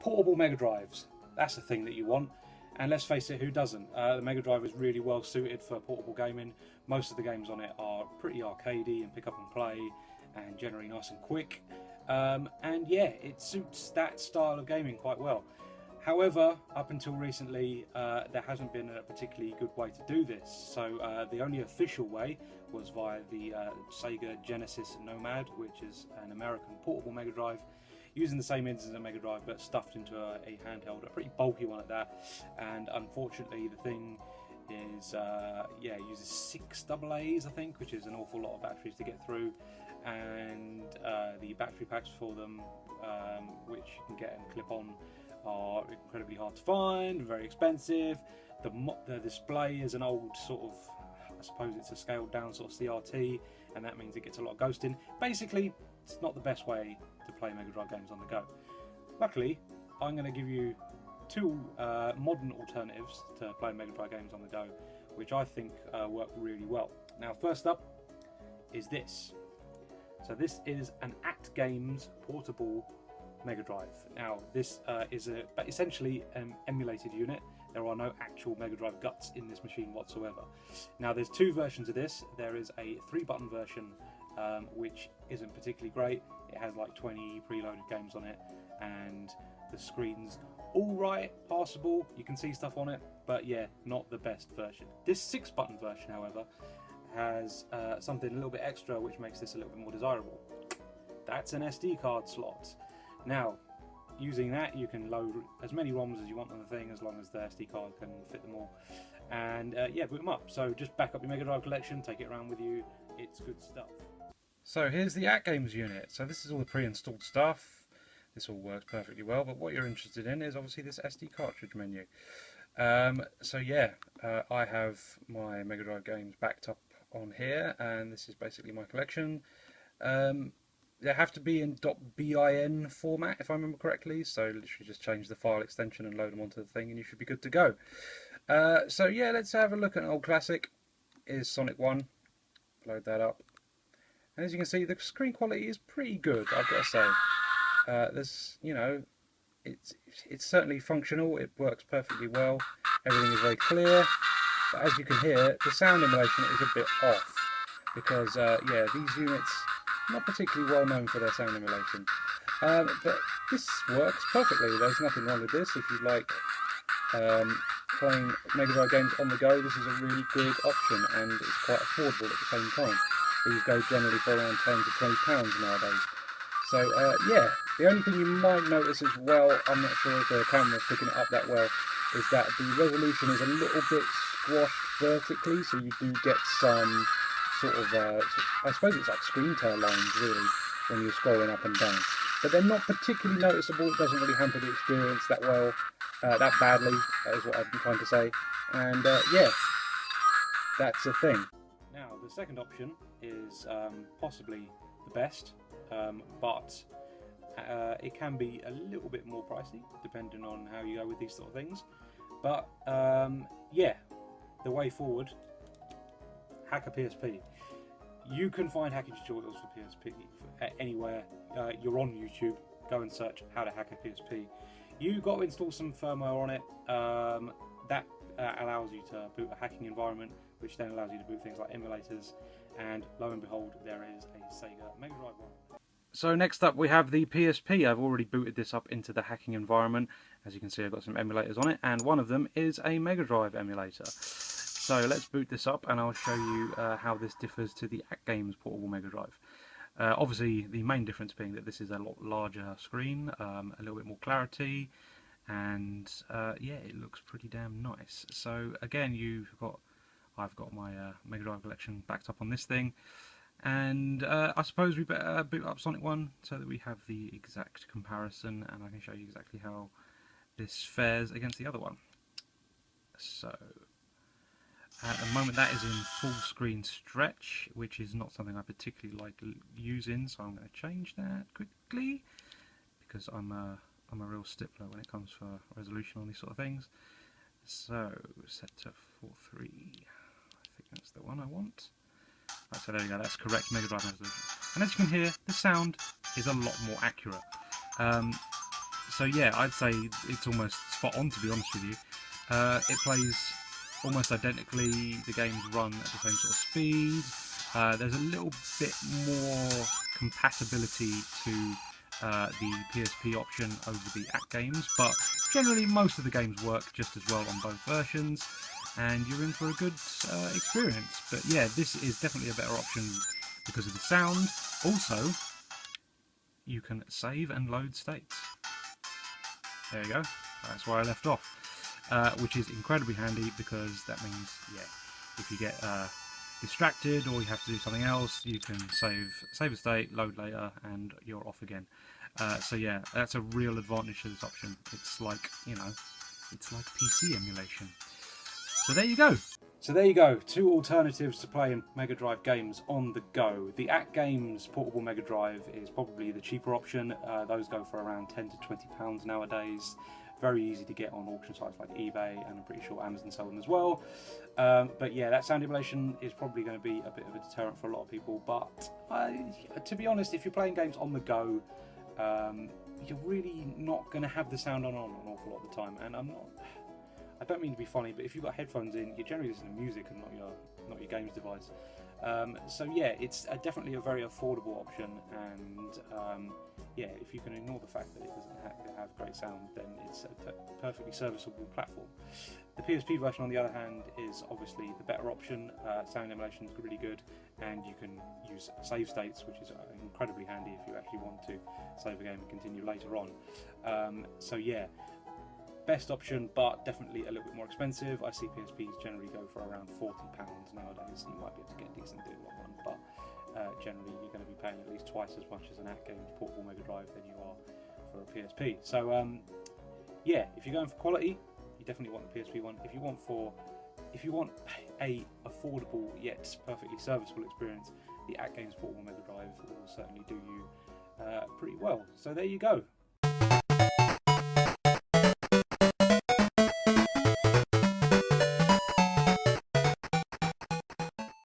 portable Mega Drives. That's the thing that you want. And let's face it, who doesn't? The Mega Drive is really well suited for portable gaming. Most of the games on it are pretty arcadey and pick up and play and generally nice and quick. And yeah, it suits that style of gaming quite well. However, up until recently, there hasn't been a particularly good way to do this. So the only official way was via the Sega Genesis Nomad, which is an American portable Mega Drive, using the same engine as a Mega Drive but stuffed into a handheld, a pretty bulky one at that. And unfortunately, the thing is, uses 6 AA's, I think, which is an awful lot of batteries to get through. And the battery packs for them, which you can get and clip on, are incredibly hard to find, very expensive. The display is an old sort of, I suppose it's a scaled down sort of CRT, and that means it gets a lot of ghosting. Basically, it's not the best way to play Mega Drive games on the go. Luckily, I'm going to give you 2 modern alternatives to play Mega Drive games on the go, which I think work really well. Now, first up is this. So this is an AtGames Portable Mega Drive. Now, this is essentially an emulated unit. There are no actual Mega Drive guts in this machine whatsoever. Now, there's 2 versions of this. There is a 3-button version, which isn't particularly great. It has like 20 preloaded games on it, and the screen's alright, passable. You can see stuff on it, but yeah, not the best version. This 6-button version, however, has something a little bit extra, which makes this a little bit more desirable. That's an SD card slot. Now, using that, you can load as many ROMs as you want on the thing, as long as the SD card can fit them all. And yeah, boot them up. So just back up your Mega Drive collection, take it around with you. It's good stuff. So here's the AtGames unit. So this is all the pre-installed stuff. This all works perfectly well, but what you're interested in is obviously this SD cartridge menu. So yeah, I have my Mega Drive games backed up on here, and this is basically my collection. They have to be in .bin format, if I remember correctly, so literally just change the file extension and load them onto the thing and you should be good to go. So yeah, let's have a look at an old classic. Is Sonic 1. Load that up. And as you can see, the screen quality is pretty good, I've got to say. There's, you know, it's certainly functional, it works perfectly well, everything is very clear, but as you can hear, the sound emulation is a bit off, because yeah, these units not particularly well known for their sound emulation. But this works perfectly. There's nothing wrong with this. If you like playing Mega Drive games on the go, this is a really good option, and it's quite affordable at the same time. These go generally for around £10 to £20 nowadays. So yeah, the only thing you might notice as well, I'm not sure if the camera's picking it up that well, is that the resolution is a little bit squashed vertically, so you do get some sort of, I suppose it's like screen tail lines really, when you're scrolling up and down. But they're not particularly noticeable, it doesn't really hamper the experience that well, that badly, is what I'm trying to say. And yeah, that's the thing. Now, the second option is possibly the best, but it can be a little bit more pricey, depending on how you go with these sort of things. But yeah, the way forward, hack a PSP. You can find hacking tutorials for PSP anywhere. You're on YouTube, go and search how to hack a PSP. You've got to install some firmware on it. That allows you to boot a hacking environment, which then allows you to boot things like emulators, and lo and behold, there is a Sega Mega Drive one. So next up we have the PSP. I've already booted this up into the hacking environment. As you can see, I've got some emulators on it, and one of them is a Mega Drive emulator. So let's boot this up and I'll show you how this differs to the AtGames Portable Mega Drive. Obviously the main difference being that this is a lot larger screen, a little bit more clarity, and yeah, it looks pretty damn nice. So again, I've got my Mega Drive collection backed up on this thing, and I suppose we better boot up Sonic 1 so that we have the exact comparison, and I can show you exactly how this fares against the other one. So at the moment that is in full screen stretch, which is not something I particularly like using, so I'm going to change that quickly, because I'm a real stickler when it comes for resolution on these sort of things. So set to 4:3, I think that's the one I want. Right, so there we go, that's correct Mega Drive resolution. And as you can hear, the sound is a lot more accurate. So yeah, I'd say it's almost spot on, to be honest with you. It plays almost identically. The games run at the same sort of speed. There's a little bit more compatibility to the PSP option over the AtGames, but generally most of the games work just as well on both versions, and you're in for a good experience. But yeah, this is definitely a better option because of the sound. Also, you can save and load states. There you go, that's where I left off, which is incredibly handy because that means, yeah, if you get distracted or you have to do something else, you can save a state, load later, and you're off again. So yeah, that's a real advantage to this option. It's like, you know, it's like PC emulation. So there you go. So there you go, 2 alternatives to playing Mega Drive games on the go. The AtGames Portable Mega Drive is probably the cheaper option. Those go for around £10 to £20 nowadays. Very easy to get on auction sites like eBay, and I'm pretty sure Amazon sell them as well. But yeah, that sound emulation is probably going to be a bit of a deterrent for a lot of people. But to be honest, if you're playing games on the go, you're really not going to have the sound on an awful lot of the time. And I don't mean to be funny, but if you've got headphones in, you're generally listening to music and not your games device. So yeah, it's definitely a very affordable option, and yeah, if you can ignore the fact that it doesn't have great sound, then it's a perfectly serviceable platform. The PSP version, on the other hand, is obviously the better option. Sound emulation is really good, and you can use save states, which is incredibly handy if you actually want to save a game and continue later on. So yeah, best option, but definitely a little bit more expensive. I see PSPs generally go for around £40 nowadays. You might be able to get a decent deal on one, but generally you're going to be paying at least twice as much as an AtGames Portable Mega Drive than you are for a PSP. So yeah, if you're going for quality, you definitely want the PSP one. If you want a affordable yet perfectly serviceable experience, the AtGames Portable Mega Drive will certainly do you pretty well. So there you go.